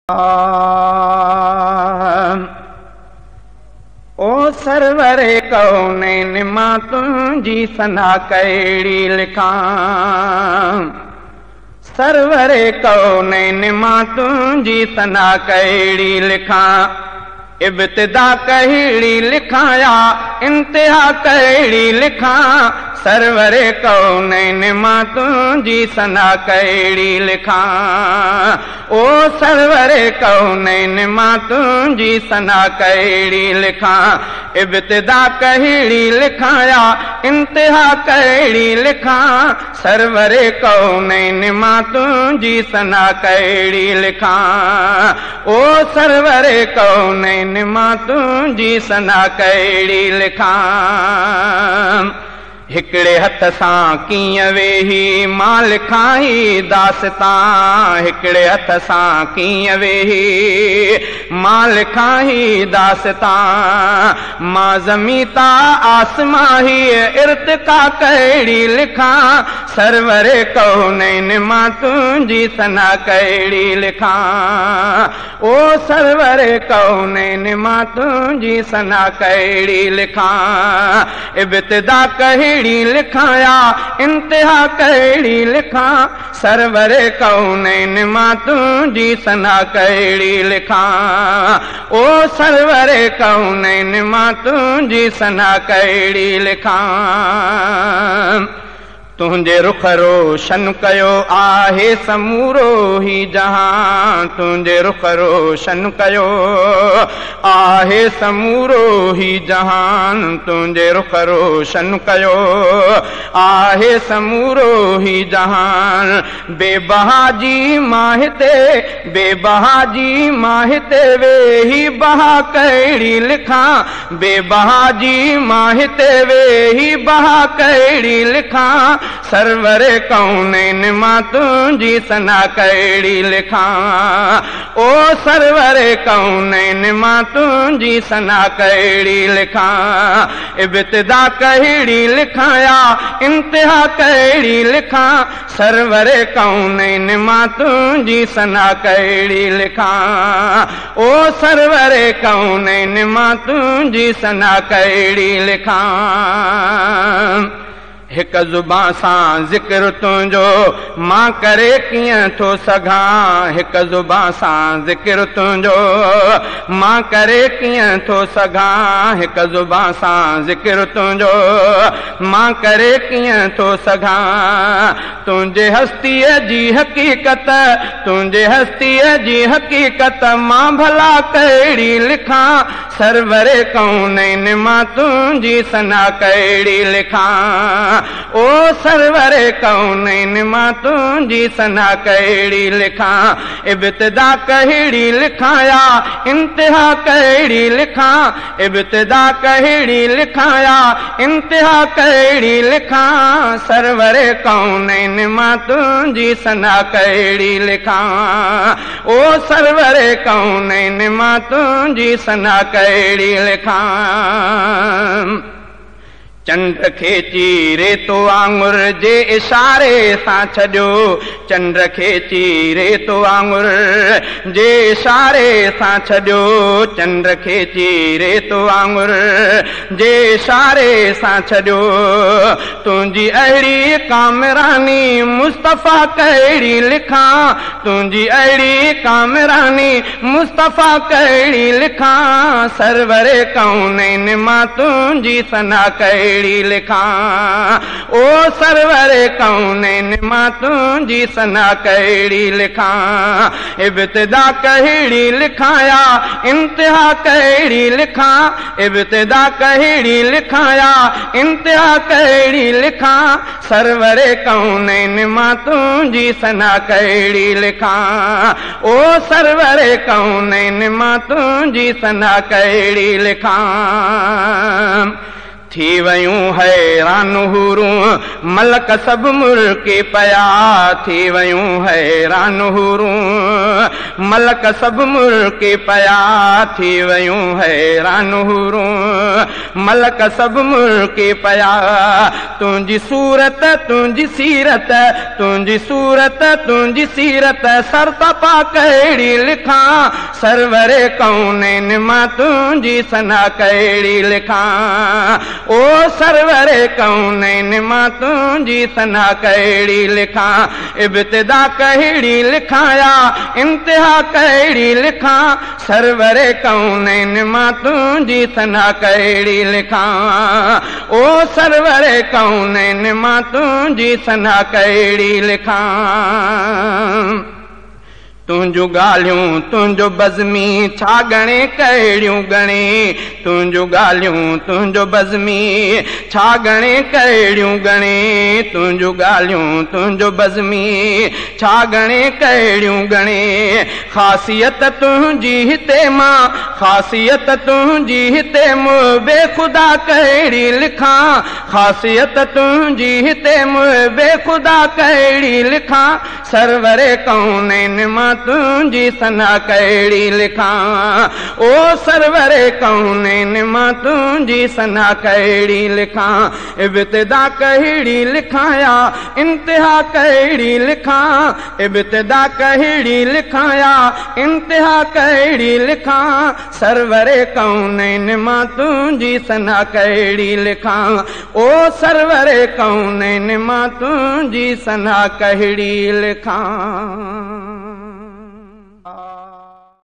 ओ सरवरे कौनैन मां तुंहिंजी सना कहिड़ी लिखां, सरवरे कौनैन मां तुंहिंजी सना कहिड़ी लिखां, इब्तिदा कहिड़ी लिखां या इंतिहा कहिड़ी लिखां, सरवरे कौनैन मां तुंहिंजी सना कहिड़ी लिखां, ओ सरवरे कौनैन मां तुंहिंजी सना कहिड़ी लिखां, इब्तिदा कहिड़ी लिखां या इंतिहा कहिड़ी लिखां, सरवरे कौनैन मां तुंहिंजी सना कहिड़ी लिखां, ओ सरवरे कौनैन मां तुंहिंजी सना कहिड़ी लिखां। हिकिड़े हथ सां कीअं वेही मां लिखाई दास्तां, हिकिड़े हथ सां कीअं वेही मां लिखाई दास्तां, मां ज़मीं ता आसमां ही इर्तिका कहिड़ी लिखां, सरवरे कौनैन मां तुंहिंजी सना कहिड़ी लिखां, ओ सरवरे कौनैन मां तुंहिंजी सना कहिड़ी लिखां, इब्तिदा कहिड़ी लिखां या इंतिहा कहिड़ी लिखां, सरवरे कौनैन मां तुंहिंजी सना कहिड़ी लिखां, ओ सरवरे कौनैन मां तुंहिंजी सना कहिड़ी लिखां। तुंहिंजे रुख रोशन कयो आहे समूरो ही जहां, तुंहिंजे रुख रोशन कयो आहे समूरो ही जहान, तुंहिंजे रुख रोशन कयो आहे समूरो ही जहान, बेबहा जी मां हिते बेबहा जी मां हिते वेही बहा कहिड़ी लिखां, बेबहा जी मां हिते वेही बहा कहिड़ी लिखां, सरवरे कौनैन मां तुंहिंजी सना कहिड़ी लिखां, ओ सरवरे कौनैन मां तुंहिंजी सना कहिड़ी लिखां, इब्तिदा कहिड़ी लिखां या इंतिहा कहिड़ी लिखां, सरवरे कौनैन मां तुंहिंजी सना कहिड़ी लिखां, ओ सरवरे कौनैन मां तुंहिंजी सना कहिड़ी लिखां। हिक ज़ुबान सां ज़िक्र तुंहिंजो मां करे कीअं थो सघां, हिक ज़ुबान सां ज़िक्र तुंहिंजो मां करे कीअं थो सघां, हिक ज़ुबान सां ज़िक्र तुंहिंजो मां करे कीअं थो सघां, तुंहिंजे हस्तीअ जी हक़ीक़त तुंहिंजे हस्तीअ जी हक़ीक़त मां भला कहिड़ी लिखां, सरवरे कौनैन मां तुंहिंजी सना कहिड़ी लिखां, ओ सरवरे कौनैन मां तुंहिंजी सना कहिड़ी लिखां, इब्तिदा कहिड़ी लिखां या इंतिहा कहिड़ी लिखां, इब्तिदा कहिड़ी लिखां या इंतिहा कहिड़ी लिखां, सरवरे कौनैन मां तुंहिंजी सना कहिड़ी लिखां, ओ सरवरे कौनैन मां तुंहिंजी सना कहिड़ी लिखां। चंड खे चीरे तो आंगुर जे इशारे सां छॾियो, चंड खे चीरे तो आंगुर जे इशारे सां छॾियो, चंड खे चीरे तो आंगुर जे इशारे सां छॾियो, तुंहिंजी अहिड़ी कामरानी मुस्तफ़ा कहिड़ी लिखां, तुंहिंजी अहिड़ी कामरानी मुस्तफ़ा कहिड़ी लिखां, सरवरे कौनैन मां तुंहिंजी सना कहिड़ी लिखां, ओ सरवरे कौनैन मां तुंहिंजी सना कहिड़ी लिखां, इब्तिदा कहिड़ी लिखां या इंतिहा कहिड़ी लिखां, इब्तिदा कहिड़ी लिखां या इंतिहा कहिड़ी लिखां, सरवरे कौनैन मां तुंहिंजी सना कहिड़ी लिखां, ओ सरवरे कौनैन मां तुंहिंजी सना कहिड़ी लिखां। थी वयूं हैरान हूरूं मलक सब मुल्की पया थी वयूं हैरान हूरूं मलक सब मुल्की पया थी वयूं हैरान हूरूं मलक सब मुल्की पया तुंहिंजी सूरत तुंहिंजी सीरत तुंहिंजी सूरत तुंहिंजी सीरत सरतपा कहिड़ी लिखां सरवरे कौनैन मां तुंहिंजी सना कहिड़ी लिखां ओ सरवरे कौनैन मां तुंहिंजी सना कहिड़ी लिखां इब्तिदा कहिड़ी लिखां या इंतिहा कहिड़ी लिखां सरवरे कौनैन मां तुंहिंजी सना कहिड़ी लिखां ओ सरवरे कौनैन मां तुंहिंजी सना कहिड़ी लिखां तुंहिंजूं ॻाल्हियूं तुंहिंजो बज़मी छा ॻणे कहिड़ियूं ॻणे तुंहिंजूं ॻाल्हियूं तुंहिंजो बज़मी छा ॻणे कहिड़ियूं ॻणे तुंहिंजूं ॻाल्हियूं तुंहिंजो बज़मी छा ॻणे कहिड़ियूं ॻणे ख़ासियत तुंहिंजी हिते मां ख़ासियत तुंहिंजी हिते मूं बेख़ुदा कहिड़ी लिखां ख़ासियत तुंहिंजी हिते मूं बेख़ुदा कहिड़ी लिखां सरवरे कौनैन मां तुंहिंजी सना कहिड़ी लिखां ओ सरवरे कौनैन मां तुंहिंजी सना कहिड़ी लिखां इब्तिदा कहिड़ी लिखां या इंतिहा कहिड़ी लिखां इब्तिदा कहिड़ी लिखां या इंतिहा कहिड़ी लिखां सरवरे कौनैन मां तुंहिंजी सना कहिड़ी लिखां ओ सरवरे कौनैन मां तुंहिंजी सना कहिड़ी लिखां।